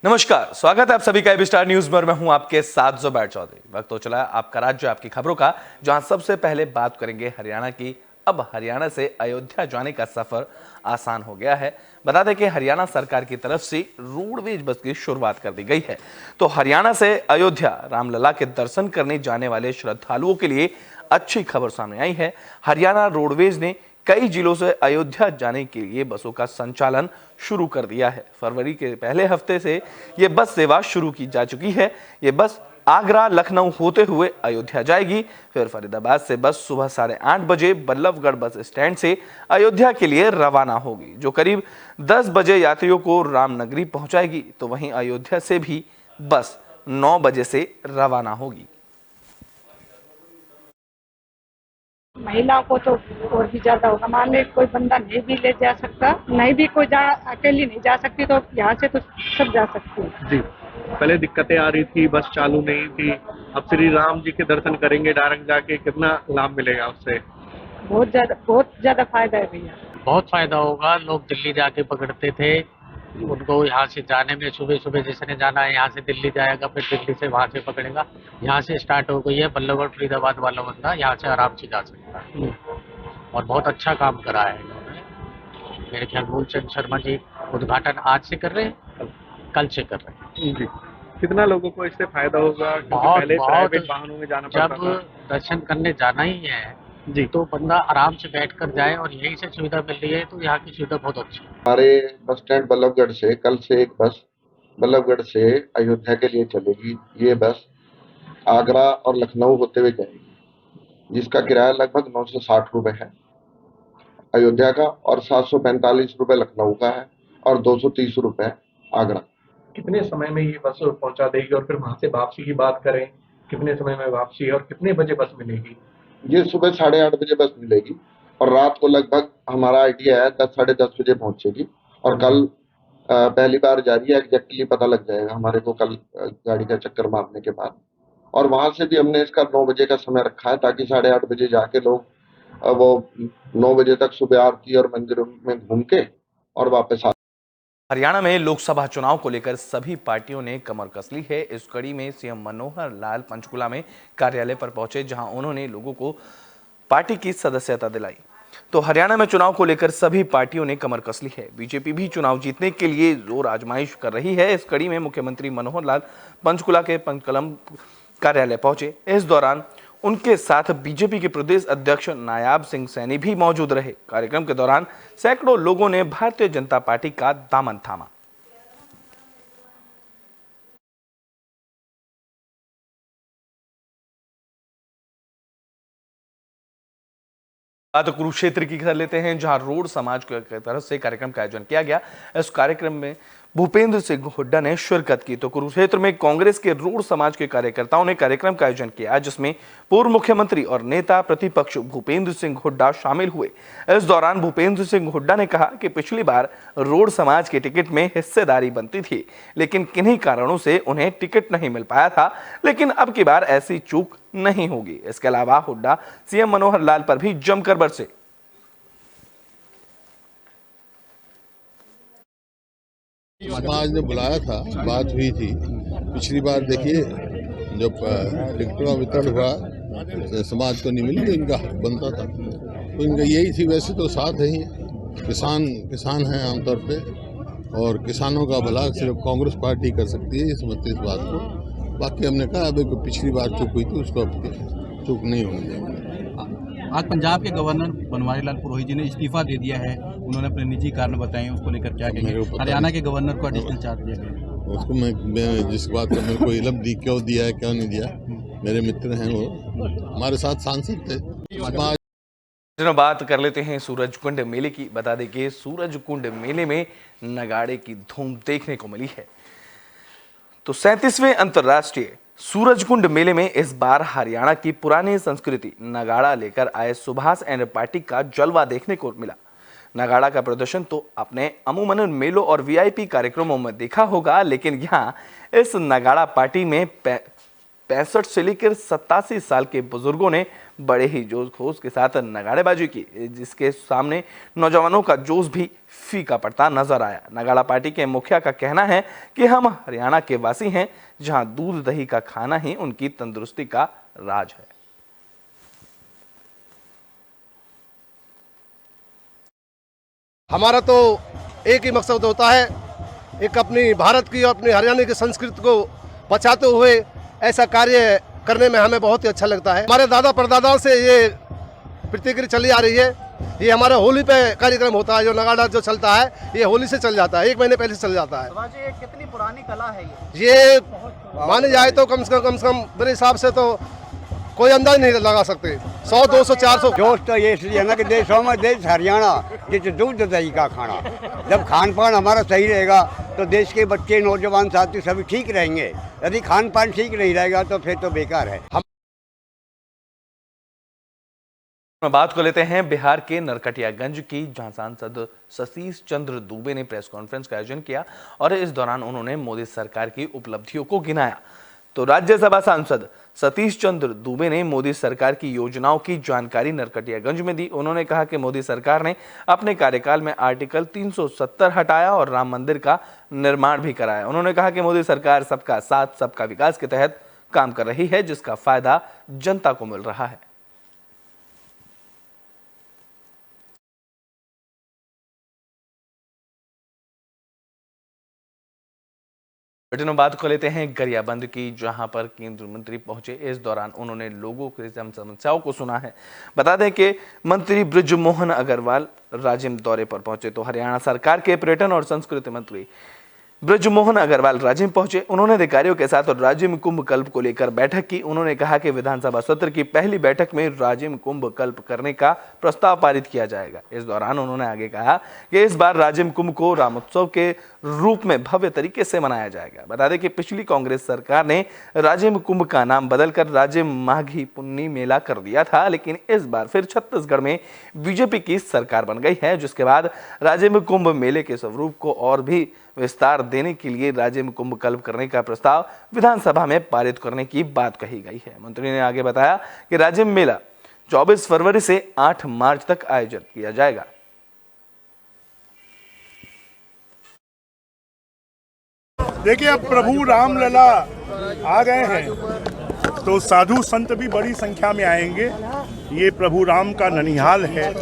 नमस्कार, स्वागत है आप सभी का एबी स्टार न्यूज में। मैं हूं आपके साथ जुबैर चौधरी। वक्त हो चला है आपका राज्य आपकी खबरों का, जहां सबसे पहले बात करेंगे हरियाणा की। अब हरियाणा से अयोध्या जाने का सफर आसान हो गया है। बता दें कि हरियाणा सरकार की तरफ से रोडवेज बस की शुरुआत कर दी गई है। तो हरियाणा से अयोध्या रामलला के दर्शन करने जाने वाले श्रद्धालुओं के लिए अच्छी खबर सामने आई है। हरियाणा रोडवेज ने कई जिलों से अयोध्या जाने के लिए बसों का संचालन शुरू कर दिया है। फरवरी के पहले हफ्ते से ये बस सेवा शुरू की जा चुकी है। ये बस आगरा लखनऊ होते हुए अयोध्या जाएगी। फिर फरीदाबाद से बस सुबह 8:30 बजे बल्लभगढ़ बस स्टैंड से अयोध्या के लिए रवाना होगी, जो करीब 10 बजे यात्रियों को रामनगरी पहुंचाएगी। तो वहीं अयोध्या से भी बस 9 बजे से रवाना होगी। महिलाओं को तो और भी ज्यादा होगा। मान लो कोई बंदा नहीं भी ले जा सकता, नहीं भी कोई अकेली नहीं जा सकती, तो यहाँ से तो सब जा सकती है। जी, पहले दिक्कतें आ रही थी, बस चालू नहीं थी। अब श्री राम जी के दर्शन करेंगे डायरेक्ट जाके, कितना लाभ मिलेगा उससे? बहुत ज्यादा फायदा है भैया। बहुत फायदा होगा। लोग दिल्ली जाके पकड़ते थे, उनको यहाँ से जाने में सुबह सुबह जिसने जाना है यहाँ से दिल्ली जाएगा, फिर दिल्ली से वहाँ से पकड़ेगा। यहाँ से स्टार्ट हो गई है बल्लभगढ़ फरीदाबाद वाला बंदा यहाँ से आराम से जा सकता है और बहुत अच्छा काम करा है इन्होंने। मेरे ख्याल मूलचंद शर्मा जी उद्घाटन आज से कर रहे हैं, कल से कर रहे हैं। जी, कितना लोगों को इससे फायदा होगा? क्योंकि बहुत पहले बहुत प्राइवेट वाहनों में जाना पड़ता जब था। दर्शन करने जाना ही है जी, तो बंदा आराम से बैठ कर जाए और यहीं से सुविधा मिल रही है, तो यहाँ की सुविधा बहुत अच्छी है। हमारे बस स्टैंड बल्लभगढ़ से कल से एक बस बल्लभगढ़ से अयोध्या के लिए चलेगी। ये बस आगरा और लखनऊ होते हुए जाएगी, जिसका किराया लगभग 960 रुपए है अयोध्या का, और 745 रुपए लखनऊ का है, और 230 रुपए आगरा। कितने समय में ये बस पहुंचा देगी? और फिर वहां से वापसी की बात करें, कितने समय में वापसी और कितने बजे बस मिलेगी? ये सुबह 8:30 बजे बस मिलेगी और रात को लगभग हमारा आइडिया है 10 साढ़े 10 बजे पहुंचेगी। और कल पहली बार जा रही है, एग्जैक्टली पता लग जाएगा हमारे को कल गाड़ी का चक्कर मारने के बाद। और वहां से भी हमने इसका 9 बजे का समय रखा है, ताकि 8:30 बजे जाके लोग वो 9 बजे तक सुबह आरती और मंदिर में घूम के और वापस आ। हरियाणा में लोकसभा चुनाव को लेकर सभी पार्टियों ने कमर कस ली है। इस कड़ी में सीएम मनोहर लाल पंचकुला में कार्यालय पर पहुंचे, जहां उन्होंने लोगों को पार्टी की सदस्यता दिलाई। तो हरियाणा में चुनाव को लेकर सभी पार्टियों ने कमर कस ली है। बीजेपी भी चुनाव जीतने के लिए जोर आजमाइश कर रही है। इस कड़ी में मुख्यमंत्री मनोहर लाल पंचकुला के पंचकलम कार्यालय पहुंचे। इस दौरान उनके साथ बीजेपी के प्रदेश अध्यक्ष नायाब सिंह सैनी भी मौजूद रहे। कार्यक्रम के दौरान सैकड़ों लोगों ने भारतीय जनता पार्टी का दामन थामा। बात कुरुक्षेत्र की कर लेते हैं, जहां रोड समाज की तरफ से कार्यक्रम का आयोजन किया गया। इस कार्यक्रम में भूपेंद्र सिंह हुड्डा ने शिरकत की। तो कुरुक्षेत्र में कांग्रेस के रोड समाज के कार्यकर्ताओं ने कार्यक्रम का आयोजन किया, जिसमें पूर्व मुख्यमंत्री और नेता प्रतिपक्ष भूपेंद्र सिंह हुड्डा शामिल हुए। इस दौरान भूपेंद्र सिंह हुड्डा ने कहा कि पिछली बार रोड समाज के टिकट में हिस्सेदारी बनती थी, लेकिन किन्हीं कारणों से उन्हें टिकट नहीं मिल पाया था, लेकिन अब की बार ऐसी चूक नहीं होगी। इसके अलावा हुड्डा सीएम मनोहर लाल पर भी जमकर बरसे। समाज ने बुलाया था, बात हुई थी। पिछली बार देखिए जब टिकटों का वितरण हुआ समाज को नहीं मिली, तो इनका हक बनता था, तो इनका यही थी। वैसे तो साथ है ही, किसान हैं आमतौर पे, और किसानों का भला सिर्फ कांग्रेस पार्टी कर सकती है, ये समझते इस बात को। बाकी हमने कहा अब पिछली बार चूक हुई थी, उसको अब चूक नहीं होनी चाहिए। आज पंजाब के गवर्नर बनवारी लाल पुरोहित जी ने इस्तीफा दे दिया है, उन्होंने अपने निजी कारण बताए, उसको लेकर क्या कहेंगे? हरियाणा के गवर्नर को एडिशनल चार्ज दिया गया। उसको मैं जिस बात का मेरे को इल्म दी, क्यों दिया है क्यों नहीं दिया, मेरे मित्र हैं वो, हमारे साथ सांसद थे। बात कर लेते हैं सूरजकुंड मेले की। बता दें कि सूरजकुंड मेले में नगाड़े की धूम देखने को मिली है। तो 37वें अंतर्राष्ट्रीय सूरजकुंड मेले में इस बार हरियाणा की पुरानी संस्कृति नगाड़ा लेकर आए सुभाष एंड पार्टी का जलवा देखने को मिला। नगाड़ा का प्रदर्शन तो आपने अमूमन मेलों और वीआईपी कार्यक्रमों में देखा होगा, लेकिन यहाँ इस नगाड़ा पार्टी में 65 से लेकर 87 साल के बुजुर्गों ने बड़े ही जोश खरोश के साथ नगाड़ेबाजी की, जिसके सामने नौजवानों का जोश भी फीका पड़ता नजर आया। नगाड़ा पार्टी के मुखिया का कहना है कि हम हरियाणा के वासी हैं, जहां दूध दही का खाना ही उनकी तंदुरुस्ती का राज है। हमारा तो एक ही मकसद होता है, एक अपनी भारत की और अपनी हरियाणा की संस्कृति को बचाते हुए ऐसा कार्य करने में हमें बहुत ही अच्छा लगता है। हमारे दादा परदादाओं से ये प्रतिक्रिया चली आ रही है। ये हमारे होली पे कार्यक्रम होता है, जो नगाड़ा जो चलता है ये होली से चल जाता है, 1 महीने पहले से चल जाता है। ये कितनी पुरानी कला है ये माने जाए तो कम से कम मेरे हिसाब से तो कोई अंदाज नहीं लगा सकते। 100, 200, 400 जोश तो ये इसलिए है ना कि देशों में देश हरियाणा जिस दूध दही का खाना। जब खान पान हमारा सही रहेगा तो देश के बच्चे, नौजवान साथी सभी ठीक रहेंगे। यदि खान पान ठीक नहीं रहेगा तो फिर तो बेकार है। बात को लेते हैं बिहार के नरकटियागंज की, जहां सांसद सतीश चंद्र दुबे ने प्रेस कॉन्फ्रेंस का आयोजन किया और इस दौरान उन्होंने मोदी सरकार की उपलब्धियों को गिनाया। तो राज्यसभा सांसद सतीश चंद्र दुबे ने मोदी सरकार की योजनाओं की जानकारी नरकटियागंज में दी। उन्होंने कहा कि मोदी सरकार ने अपने कार्यकाल में आर्टिकल 370 हटाया और राम मंदिर का निर्माण भी कराया। उन्होंने कहा कि मोदी सरकार सबका साथ सबका विकास के तहत काम कर रही है, जिसका फायदा जनता को मिल रहा है। बात को लेते हैं गरियाबंद की, जहां पर केंद्रीय मंत्री पहुंचे। इस दौरान उन्होंने लोगों की समस्याओं को सुना है। बता दें कि मंत्री बृजमोहन अग्रवाल राजिम दौरे पर पहुंचे तो हरियाणा सरकार के पर्यटन और संस्कृति मंत्री बृजमोहन अग्रवाल राजिम पहुंचे। उन्होंने अधिकारियों के साथ राजिम कुंभ कल्प को लेकर बैठक की। उन्होंने कहा कि विधानसभा सत्र की पहली बैठक में राजिम कुंभ कल्प करने का प्रस्ताव पारित किया जाएगा। इस दौरान उन्होंने आगे कहा कि इस बार राजिम कुंभ को रामोत्सव के रूप में भव्य तरीके से मनाया जाएगा। बता दें कि पिछली कांग्रेस सरकार ने राजिम कुंभ का नाम बदलकर राजिम माघी पुन्नी मेला कर दिया था, लेकिन इस बार फिर छत्तीसगढ़ में बीजेपी की सरकार बन गई है, जिसके बाद राजिम कुंभ मेले के स्वरूप को और भी विस्तार देने के लिए राजिम कुंभ कल्प करने का प्रस्ताव विधानसभा में पारित करने की बात कही गई है। मंत्री ने आगे बताया कि राजिम मेला 24 फरवरी से 8 मार्च तक आयोजित किया जाएगा। देखिए, अब प्रभु रामलला आ गए हैं तो साधु संत भी बड़ी संख्या में आएंगे। ये प्रभु राम का ननिहाल है,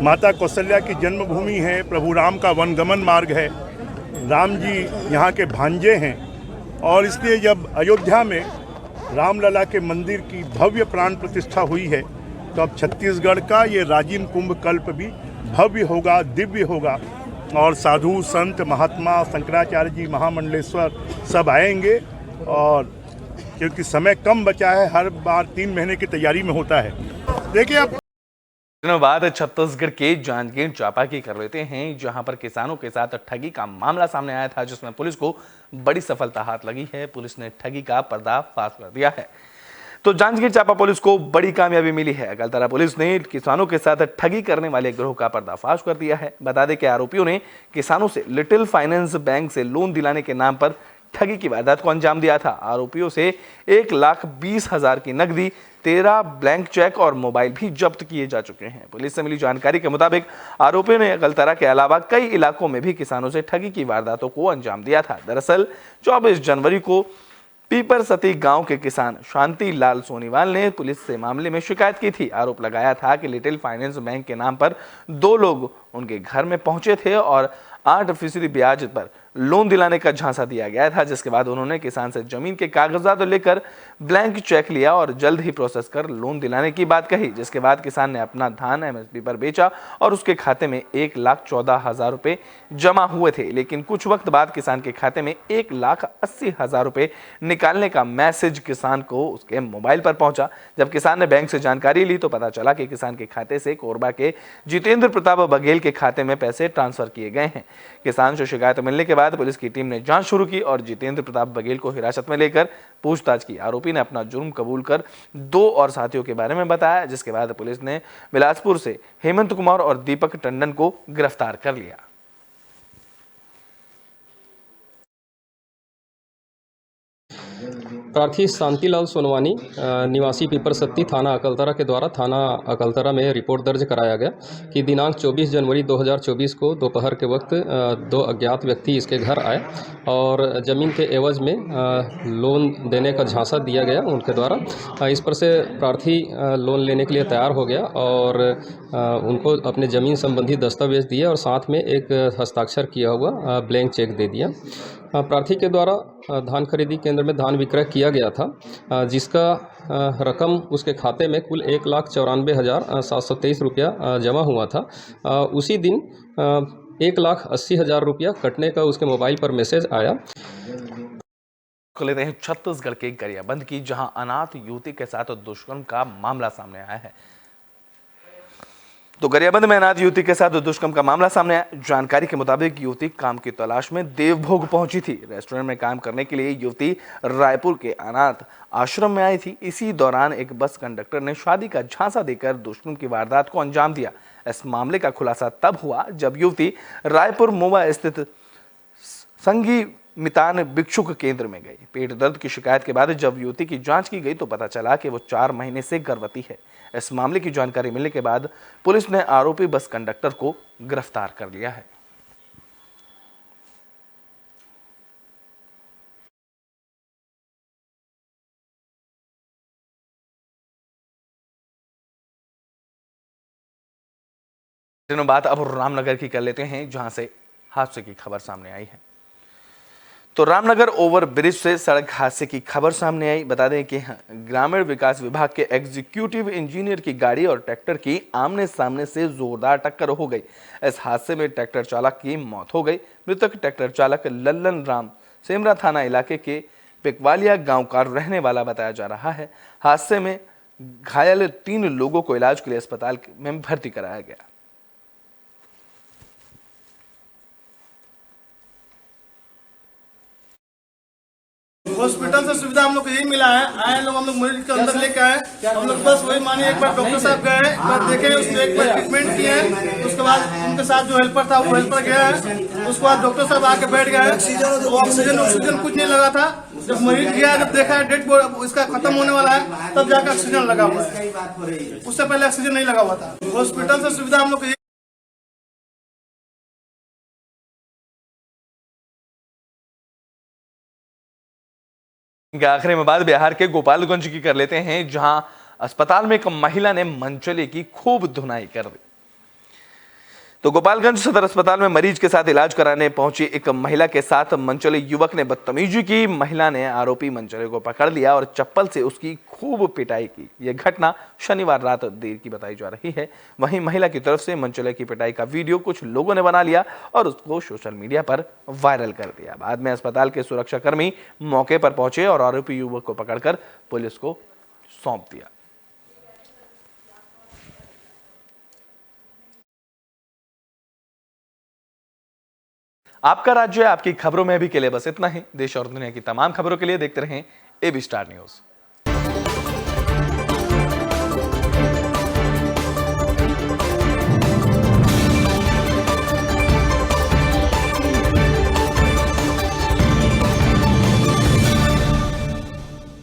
माता कौशल्या की जन्मभूमि है, प्रभु राम का वनगमन मार्ग है, राम जी यहाँ के भांजे हैं और इसलिए जब अयोध्या में रामलला के मंदिर की भव्य प्राण प्रतिष्ठा हुई है तो अब छत्तीसगढ़ का ये राजिम कुंभ कल्प भी भव्य होगा, दिव्य होगा और साधु संत महात्मा शंकराचार्य जी महामंडलेश्वर सब आएंगे। और क्योंकि समय कम बचा है, हर बार 3 महीने की तैयारी में होता है। देखिए, अब दिनों बाद छत्तीसगढ़ के जांजगीर चांपा की कर लेते हैं, जहां पर किसानों के साथ ठगी का मामला सामने आया था, जिसमें पुलिस को बड़ी सफलता हाथ लगी है। पुलिस ने ठगी का पर्दाफाश कर दिया है। तो जांजगीर चांपा पुलिस को बड़ी कामयाबी मिली है। अकलतरा पुलिस ने किसानों के साथ ठगी करने वाले गिरोह का पर्दाफाश कर दिया है। बता दें कि आरोपियों ने किसानों से लिटिल फाइनेंस बैंक से लोन दिलाने के नाम पर ठगी की वारदात को अंजाम दिया था। आरोपियों से 1,20,000 की नकदी, 13 ब्लैंक चेक और मोबाइल भी जब्त किए जा चुके हैं। पुलिस से मिली जानकारी के मुताबिक आरोपियों ने अकलतरा के अलावा कई इलाकों में भी किसानों से ठगी की वारदातों को अंजाम दिया था। दरअसल 24 जनवरी को पीपर सती गांव के किसान शांति लाल सोनीवाल ने पुलिस से मामले में शिकायत की थी। आरोप लगाया था कि लिटिल फाइनेंस बैंक के नाम पर 2 लोग उनके घर में पहुंचे थे और 8% ब्याज पर लोन दिलाने का झांसा दिया गया था, जिसके बाद उन्होंने किसान से जमीन के कागजात लेकर ब्लैंक चेक लिया और जल्द ही प्रोसेस कर लोन दिलाने की बात कही। जिसके बाद किसान ने अपना धान एमएसपी पर बेचा और उसके खाते में 1,14,000 रुपए जमा हुए थे, लेकिन कुछ वक्त बाद किसान के खाते में 1,80,000 रुपए निकालने का मैसेज किसान को उसके मोबाइल पर पहुंचा। जब किसान ने बैंक से जानकारी ली तो पता चला कि किसान के खाते से कोरबा के जितेंद्र प्रताप बघेल के खाते में पैसे ट्रांसफर किए गए हैं। किसान से शिकायत मिलने के बाद पुलिस की टीम ने जांच शुरू की और जितेंद्र प्रताप बघेल को हिरासत में लेकर पूछताछ की। आरोपी ने अपना जुर्म कबूल कर 2 और साथियों के बारे में बताया, जिसके बाद पुलिस ने बिलासपुर से हेमंत कुमार और दीपक टंडन को गिरफ्तार कर लिया। प्रार्थी शांतिलाल सोनवानी निवासी पीपर सत्ती थाना अकलतरा के द्वारा थाना अकलतरा में रिपोर्ट दर्ज कराया गया कि दिनांक 24 जनवरी 2024 को दोपहर के वक्त दो अज्ञात व्यक्ति इसके घर आए और ज़मीन के एवज में लोन देने का झांसा दिया गया उनके द्वारा। इस पर से प्रार्थी लोन लेने के लिए तैयार हो गया और उनको अपने ज़मीन संबंधी दस्तावेज दिए और साथ में एक हस्ताक्षर किया हुआ ब्लैंक चेक दे दिया। प्रार्थी के द्वारा धान खरीदी केंद्र में धान विक्रय किया गया था, जिसका रकम उसके खाते में कुल 1,94,723 रुपया जमा हुआ था। उसी दिन 1,80,000 रुपया कटने का उसके मोबाइल पर मैसेज आया। लेते हैं छत्तीसगढ़ के गरियाबंद की, जहां अनाथ युवती के साथ दुष्कर्म का मामला सामने आया है। तो गरियाबंद में अनाथ युवती के साथ दुष्कर्म का मामला सामने आया। जानकारी के मुताबिक युवती काम की तलाश में देवभोग पहुंची थी। रेस्टोरेंट में काम करने के लिए युवती रायपुर के अनाथ आश्रम में आई थी। इसी दौरान एक बस कंडक्टर ने शादी का झांसा देकर दुष्कर्म की वारदात को अंजाम दिया। इस मामले का खुलासा तब हुआ जब युवती रायपुर मोवा स्थित संगी मितान भिक्षुक केंद्र में गई। पेट दर्द की शिकायत के बाद जब युवती की जांच की गई तो पता चला कि वो 4 महीने से गर्भवती है। इस मामले की जानकारी मिलने के बाद पुलिस ने आरोपी बस कंडक्टर को गिरफ्तार कर लिया है। बात अब रामनगर की कर लेते हैं, जहां से हादसे की खबर सामने आई है। तो रामनगर ओवर ब्रिज से सड़क हादसे की खबर सामने आई। बता दें कि ग्रामीण विकास विभाग के एग्जीक्यूटिव इंजीनियर की गाड़ी और ट्रैक्टर की आमने सामने से जोरदार टक्कर हो गई। इस हादसे में ट्रैक्टर चालक की मौत हो गई। मृतक ट्रैक्टर चालक लल्लन राम सेमरा थाना इलाके के पिकवालिया गांव का रहने वाला बताया जा रहा है। हादसे में घायल 3 लोगों को इलाज के लिए अस्पताल में भर्ती कराया गया। हॉस्पिटल से सुविधा हम लोग को यही मिला है। आए लोग हम लोग मरीज के अंदर लेके आए, हम लोग बस वही मानिए एक बार डॉक्टर साहब गए, एक बार देखे, उसको एक बार ट्रीटमेंट किए, उसके बाद उनके साथ जो हेल्पर था वो हेल्पर गया है, उसके बाद डॉक्टर साहब आके बैठ गए। ऑक्सीजन कुछ नहीं लगा था। जब मरीज गया, जब देखा है डेड बॉडी इसका खत्म होने वाला है, तब जाकर ऑक्सीजन लगा हुआ है। उससे पहले ऑक्सीजन नहीं लगा हुआ था। हॉस्पिटल से सुविधा हम लोग आखिरी में बात बिहार के गोपालगंज की कर लेते हैं, जहां अस्पताल में एक महिला ने मनचले की खूब धुनाई कर दी। तो गोपालगंज सदर अस्पताल में मरीज के साथ इलाज कराने पहुंची एक महिला के साथ मनचले युवक ने बदतमीजी की। महिला ने आरोपी मनचले को पकड़ लिया और चप्पल से उसकी खूब पिटाई की। यह घटना शनिवार रात देर की बताई जा रही है। वहीं महिला की तरफ से मनचले की पिटाई का वीडियो कुछ लोगों ने बना लिया और उसको सोशल मीडिया पर वायरल कर दिया। बाद में अस्पताल के सुरक्षाकर्मी मौके पर पहुंचे और आरोपी युवक को पकड़कर पुलिस को सौंप दिया। आपका राज्य आपकी खबरों में भी के लिए बस इतना ही। देश और दुनिया की तमाम खबरों के लिए देखते रहें AB स्टार न्यूज।